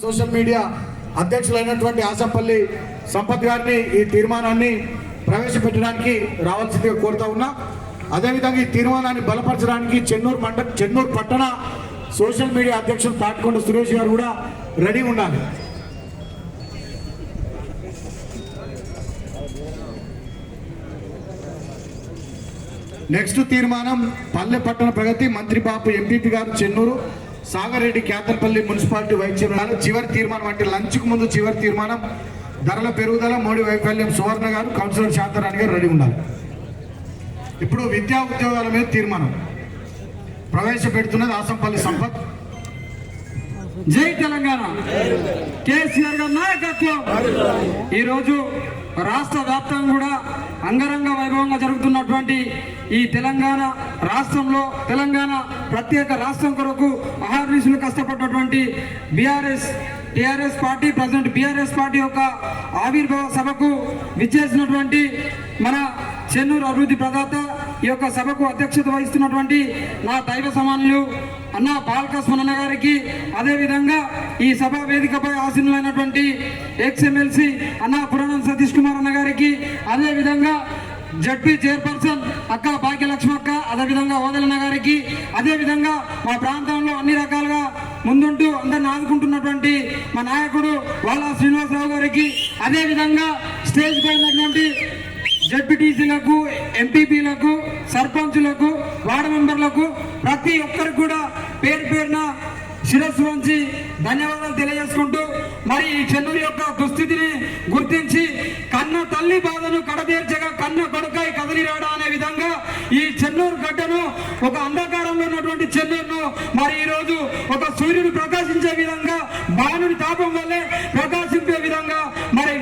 Social media అధ్యక్షులైనటువంటి Asampalli Sampath గారిని ఈ తీర్మానాన్ని ప్రవేశపెట్టడానికి రావాల్సిందిగా కోరుతా ఉన్నా. అదేవిధంగా ఈ తీర్మానాన్ని బలపరచడానికి చెన్నూరు పట్టణ సోషల్ మీడియా అధ్యక్షులు తాటికొండ సురేష్ గారు కూడా రెడీ ఉండాలి. నెక్స్ట్ తీర్మానం పల్లె పట్టణ ప్రగతి మంత్రి బాపు ఎంపీపీ గారు చెన్నూరు సాగరెడ్డి కేతర్పల్లి మున్సిపాలిటీ వైస్ చైర్మన్. చివరి తీర్మానం అంటే లంచ్కు ముందు చివరి తీర్మానం ధరల పెరుగుదల మోడీ వైఫల్యం సువర్ణ గారు కౌన్సిలర్ శాంతారాణి గారు రెడీ ఉండాలి. ఇప్పుడు విద్యా ఉద్యోగాల మీద తీర్మానం ప్రవేశపెడుతున్నది ఆసంపల్లి సంపత్. జై తెలంగాణ. కేసీఆర్ గారి నాయకత్వం. ఈరోజు రాష్ట్ర వ్యాప్తంగా కూడా అంగరంగ వైభవంగా జరుగుతున్నటువంటి ఈ తెలంగాణ రాష్ట్రంలో తెలంగాణ ప్రత్యేక రాష్ట్రం కొరకు అహర్నిశలు కష్టపడినటువంటి TRS party president BRS party యొక్క ఆవిర్భావ సభకు విచ్చేసినటువంటి మన చెన్నూరు అభివృద్ధి ప్రదాత ఈ యొక్క సభకు అధ్యక్షత వహిస్తున్నటువంటి నా దైవ సమానులు అన్న బాలకృష్ణ గారికి, అదేవిధంగా ఈ సభా వేదికపై ఆసీనులైనటువంటి ఎక్స్ఎమ్మెల్సీ అన్న పురాణం సతీష్ కుమార్ అన్న గారికి, అదేవిధంగా జడ్పీ చైర్పర్సన్ అక్క భాగ్యలక్ష్మి అక్క, అదేవిధంగా ఓదలన్న గారికి, అదేవిధంగా మా ప్రాంతంలో అన్ని రకాలుగా ముందుంటూ అందరిని ఆదుకుంటున్నటువంటి మా నాయకుడు వాళ్ళ శ్రీనివాసరావు గారికి, అదేవిధంగా స్టేజ్ పై ఉన్నటువంటి జడ్పీటీసీలకు, ఎంపీపీలకు, సర్పంచులకు, వార్డు మెంబర్లకు ప్రతి ఒక్కరికి కూడా పేరు పేరున శిరస్సు వంచి ధన్యవాదాలు తెలియజేసుకుంటూ, మరి ఈ చెన్నూరు యొక్క దుస్థితిని గుర్తించి కన్న తల్లి బాధను కడతీర్చగా కన్న కొడుకై కదిలి రావడం అనే విధంగా ఈ చెన్నూరు గడ్డను ఒక అంధకారంలో ఉన్నటువంటి చెన్నూరును మరి ఈరోజు ఒక సూర్యుడు ప్రకాశించే విధంగా బాణుని తాపం వల్లే ప్రకాశించే విధంగా మరి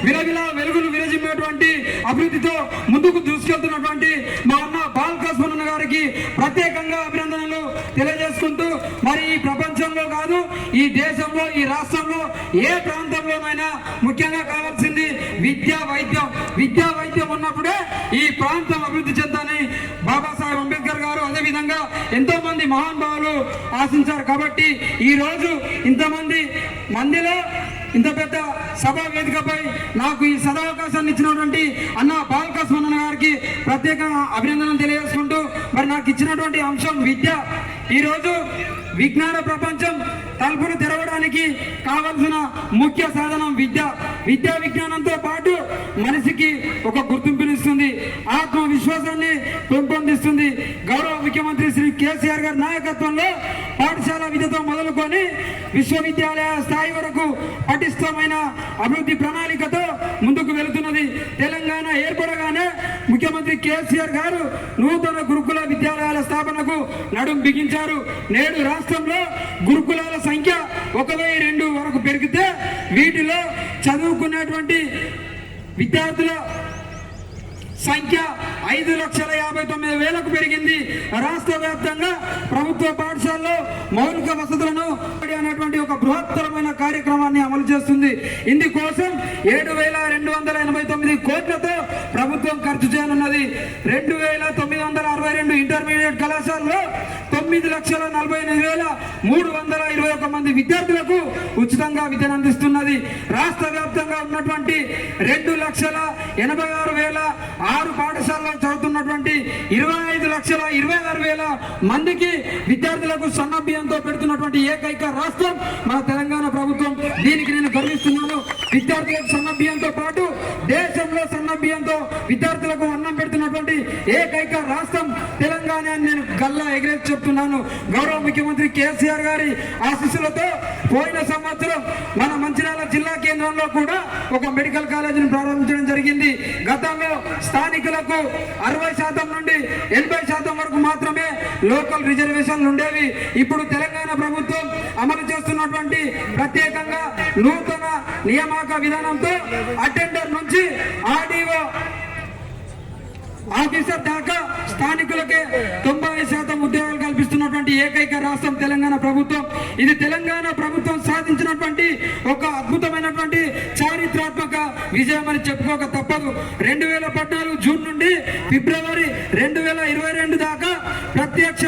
విలవిల వెలుగులు విరజిమ్మేటువంటి అభివృద్ధితో ముందుకు దూసుకెళ్తున్నటువంటి మా అన్న బాలకృష్ణ గారికి ప్రత్యేకంగా అభినందనలు తెలియజేసుకుంటూ, మరి ఈ ప్రపంచంలో కాదు ఈ దేశంలో ఈ రాష్ట్రంలో ఏ ప్రాంతంలోనైనా ముఖ్యంగా కావాల్సింది విద్యా వైద్యం ఉన్నప్పుడే ఈ ప్రాంతం అభివృద్ధి చెందాలని బాబాసాహెబ్ అంబేద్కర్ గారు అదేవిధంగా ఎంతో మంది మహానుభావులు ఆశించారు. కాబట్టి ఈ రోజు ఇంతమంది మందిలో ఇంత పెద్ద సభా వేదికపై నాకు ఈ సదావకాశాన్ని ఇచ్చినటువంటి అన్న బాలకృష్ణ గారికి ప్రత్యేకంగా అభినందనలు తెలియజేసుకుంటూ, మరి నాకు ఇచ్చినటువంటి అంశం విద్య. ఈరోజు విజ్ఞాన ప్రపంచం తలుపులు తెరవడానికి కావలసిన ముఖ్య సాధనం విద్యా విజ్ఞానంతో పాటు మనిషికి ఒక గుర్తింపునిస్తుంది, ఆత్మవిశ్వాసాన్ని పెంపొందిస్తుంది. గౌరవ ముఖ్యమంత్రి శ్రీ కేసీఆర్ గారి నాయకత్వంలో పాఠశాల విద్యతో మొదలుకొని విశ్వవిద్యాలయ స్థాయి వరకు పటిష్టమైన అభివృద్ధి ప్రణాళికతో ముందుకు వెళుతున్నది. తెలంగాణ ఏర్పడగానే ముఖ్యమంత్రి కేసీఆర్ గారు నూతన గురుకుల విద్యాలయాల స్థాపనకు నడుం బిగించారు. నేడు రాష్ట్రంలో గురుకులాల సంఖ్య 1002 వరకు పెరిగితే వీటిలో చదువుకున్నటువంటి విద్యార్థుల సంఖ్య 5,59,000కు పెరిగింది. రాష్ట్ర వ్యాప్తంగా ప్రభుత్వ పాఠశాలలో మౌలిక వసతులను అనేటువంటి ఒక బృహత్తరమైన కార్యక్రమాన్ని అమలు చేస్తుంది. ఇందుకోసం 7,289 కోట్లతో ప్రభుత్వం ఖర్చు చేయనున్నది. 2,962 ఇంటర్మీడియట్ కళాశాలలో 9,48,321 మంది విద్యార్థులకు ఉచితంగా విద్యను అందిస్తున్నది. రాష్ట్ర వ్యాప్తంగా ఉన్నటువంటి 2,86,006 పాఠశాలలో చదువుతున్నటువంటి 25,26,000 మందికి విద్యార్థులకు సన్నబియ్యంతో పెడుతున్నటువంటి ఏకైక రాష్ట్రం మన తెలంగాణ ప్రభుత్వం. దీనికి నేను గర్విస్తున్నాను. విద్యార్థులకు సన్నబియ్యంతో పాటు దేశంలో సన్నబియ్యంతో విద్యార్థులకు అన్నం పెడుతున్నటువంటి ఏకైక రాష్ట్రం తెలంగాణ అని నేను గల్లా ఎగిరేసి చెప్తున్నాను. గౌరవ ముఖ్యమంత్రి కేసీఆర్ గారి ఆశీస్సులతో పోయిన సంవత్సరం మన మంచిర్యాల జిల్లా కేంద్రంలో కూడా ఒక మెడికల్ కాలేజీని ప్రారంభించడం జరిగింది. గతంలో స్థానికులకు 60% నుండి 80% వరకు మాత్రమే లోకల్ రిజర్వేషన్లు ఉండేవి. ఇప్పుడు తెలంగాణ ప్రభుత్వం అమలు చేస్తున్నటువంటి ప్రత్యేకంగా నూతన నియామక విధానంతో అటెండర్ నుంచి ఆర్డీఓ ఆఫీసర్ దాకా స్థానికులకే 90% ఉద్యోగాలు కల్పిస్తున్నటువంటి ఏకైక రాష్ట్రం తెలంగాణ ప్రభుత్వం. ఇది తెలంగాణ ప్రభుత్వం సాధించినటువంటి ఒక అద్భుతమైనటువంటి చారిత్రాత్మక విజయం అని చెప్పుకోక తప్పదు. 2014 జూన్ నుండి ఫిబ్రవరి 2022 దాకా ప్రత్యక్ష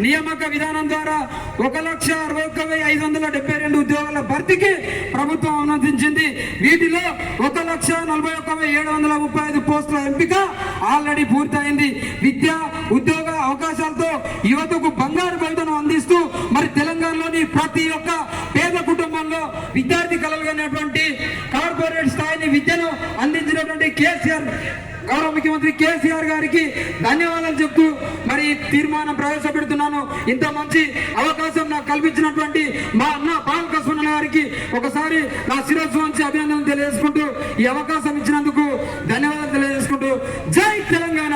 నియామక విధానం ద్వారా 1,61,572 ఉద్యోగాల భర్తీకి ప్రభుత్వం అనుమతించింది. వీటిలో 1,41,735 పోస్టుల ఎంపిక ఆల్రెడీ పూర్తయింది. విద్య ఉద్యోగ అవకాశాలతో యువతకు బంగారు భవితను అందిస్తూ మరి తెలంగాణలోని ప్రతి ఒక్క పేద కుటుంబంలో విద్యార్థి కలగలిగినటువంటి కార్పొరేట్ స్థాయిని విద్యను అందించినటువంటి గౌరవ ముఖ్యమంత్రి కేసీఆర్ గారికి ధన్యవాదాలు చెప్తూ మరి తీర్మానం ప్రవేశపెడుతున్నాను. ఇంత మంచి అవకాశం నాకు కల్పించినటువంటి మా అన్న బాలకృష్ణ గారికి ఒకసారి నా శిరస్సు నుంచి అభినందనలు తెలియజేసుకుంటూ ఈ అవకాశం ఇచ్చినందుకు ధన్యవాదాలు తెలియజేసుకుంటూ జై తెలంగాణ,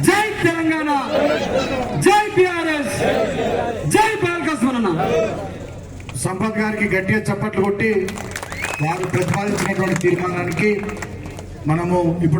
జై తెలంగాణ, జై బిఆర్ఎస్, జై బాలకృష్ణ. సంపత్ గారికి గట్టిగా చప్పట్లు కొట్టి వారు ప్రతిపాదించినటువంటి తీర్మానానికి మనము ఇప్పుడు